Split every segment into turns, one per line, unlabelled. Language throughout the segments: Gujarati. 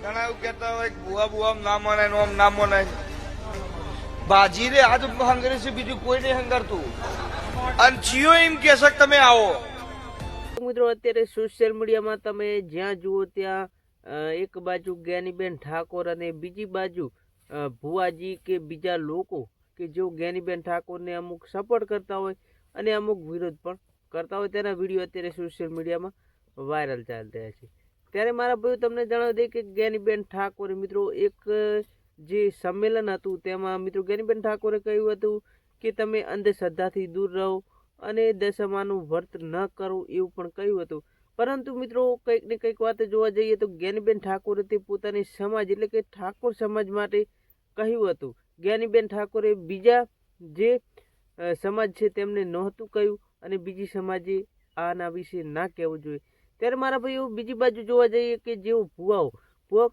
ઘણા એવું કહેતા હોય કે ભૂવા ભૂવા ના મને નોમ ના મને બાજી રે આજ હંગરે છે બીજું કોઈ નહીં હંગરતું અને ચિયો એમ કે શક તમે આવો
મિત્રો અત્યારે સોશિયલ મીડિયામાં તમે જ્યાં જુઓ ત્યાં એક બાજુ જ્ઞાનીબેન ઠાકોર અને બીજી બાજુ ભુવાજી કે બીજા લોકો કે જેઓ જ્ઞાનીબેન ઠાકોરને અમુક સપોર્ટ કરતા હોય અને અમુક વિરોધ પણ કરતા હોય તેના વિડીયો અત્યારે સોશિયલ મીડિયામાં વાયરલ ચાલી રહ્યા છે। ત્યારે મારા ભાઈઓ તમને જણાવી દે કે જ્ઞાનીબેન ઠાકોરે મિત્રો એક જે સંમેલન હતું તેમાં મિત્રો જ્ઞાનીબેન ઠાકોરે કહ્યું હતું કે તમે અંધશ્રદ્ધાથી દૂર રહો અને દશામાનું વ્રત ન કરવું એવું પણ કહ્યું હતું। પરંતુ મિત્રો કંઈક ને કંઈક વાત જોવા જઈએ તો જ્ઞાનીબેન ઠાકોરે તે પોતાની સમાજ એટલે કે ઠાકોર સમાજ માટે કહ્યું હતું। જ્ઞાનીબેન ઠાકોરે બીજા જે સમાજ છે તેમને નહોતું કહ્યું અને બીજી સમાજે આના વિશે ના કહેવું જોઈએ। ત્યારે મારા ભાઈઓ બીજી બાજુ જોવા જઈએ કે જેઓ ભુવાઓ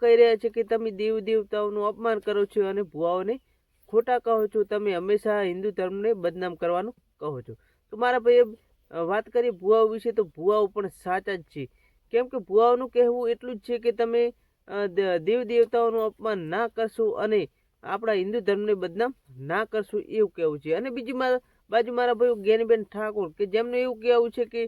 કહી રહ્યા છે કે તમે દેવ દેવતાઓનું અપમાન કરો છો અને ભુવાઓને ખોટા કહો છો, તમે હંમેશા હિન્દુ ધર્મને બદનામ કરવાનું કહો છો। તો મારા ભાઈએ વાત કરીએ ભુવાઓ વિશે તો ભુવાઓ પણ સાચા જ છે, કેમ કે ભુવાઓનું કહેવું એટલું જ છે કે તમે દેવ દેવતાઓનું અપમાન ના કરશો અને આપણા હિન્દુ ધર્મને બદનામ ના કરશો એવું કહેવું છે। અને બીજી બાજુ મારા ભાઈઓ જ્ઞાનીબેન ઠાકોર કે જેમનું એવું કહેવું છે કે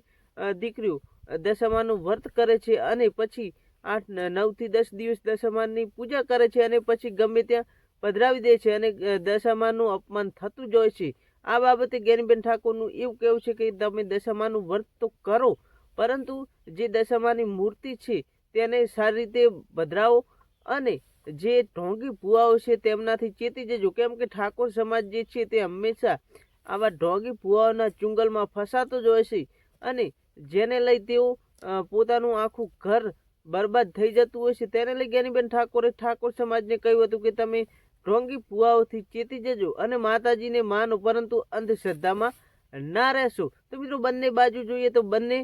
દીકરીઓ દશામાનું વ્રત કરે છે અને પછી 9 થી 10 દિવસ દશામાની પૂજા કરે છે અને પછી ગમે ત્યાં પધરાવી દે છે અને દશામાનું અપમાન થતું જ હોય છે। આ બાબતે જ્ઞાનીબેન ઠાકોરનું એવું કહેવું છે કે તમે દશામાનું વ્રત તો કરો, પરંતુ જે દશામાની મૂર્તિ છે તેને સારી રીતે પધરાવો અને જે ઢોંગી ભુવાઓ છે તેમનાથી ચેતી જજો, કેમ કે ઠાકોર સમાજ જે છે તે હંમેશા આવા ઢોંગી ભુવાઓના ચુંગલમાં ફસાતો જ હોય છે અને જેને લઈ તેઓ પોતાનું આખું ઘર બરબાદ થઈ જતું હોય છે। તેને લઈ જ્ઞાનીબેન ઠાકોરે ઠાકોર સમાજને કહ્યું હતું કે તમે ઢોંગી ભુવાઓથી ચેતી જજો અને માતાજીને માનો, પરંતુ અંધશ્રદ્ધામાં ના રહેશો। તો મિત્રો બંને બાજુ જોઈએ તો બંને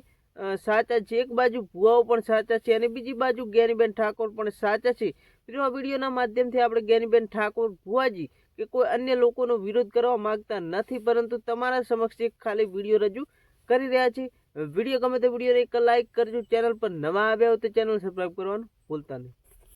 સાચા છે, એક બાજુ ભુવાઓ પણ સાચા છે અને બીજી બાજુ જ્ઞાનીબેન ઠાકોર પણ સાચા છે। મિત્રો આ વિડીયોના માધ્યમથી આપણે જ્ઞાનીબેન ઠાકોર, ભુવાજી કે કોઈ અન્ય લોકોનો વિરોધ કરવા માંગતા નથી, પરંતુ તમારા સમક્ષ એક ખાલી વિડીયો રજૂ કરી રહ્યા છીએ। વિડીયો ગમે તો વિડીયોને એક લાઇક કરજો, ચેનલ પર નવા આવ્યા હોય તો ચેનલ સબસ્ક્રાઈબ કરવાનું ભૂલતા નહીં।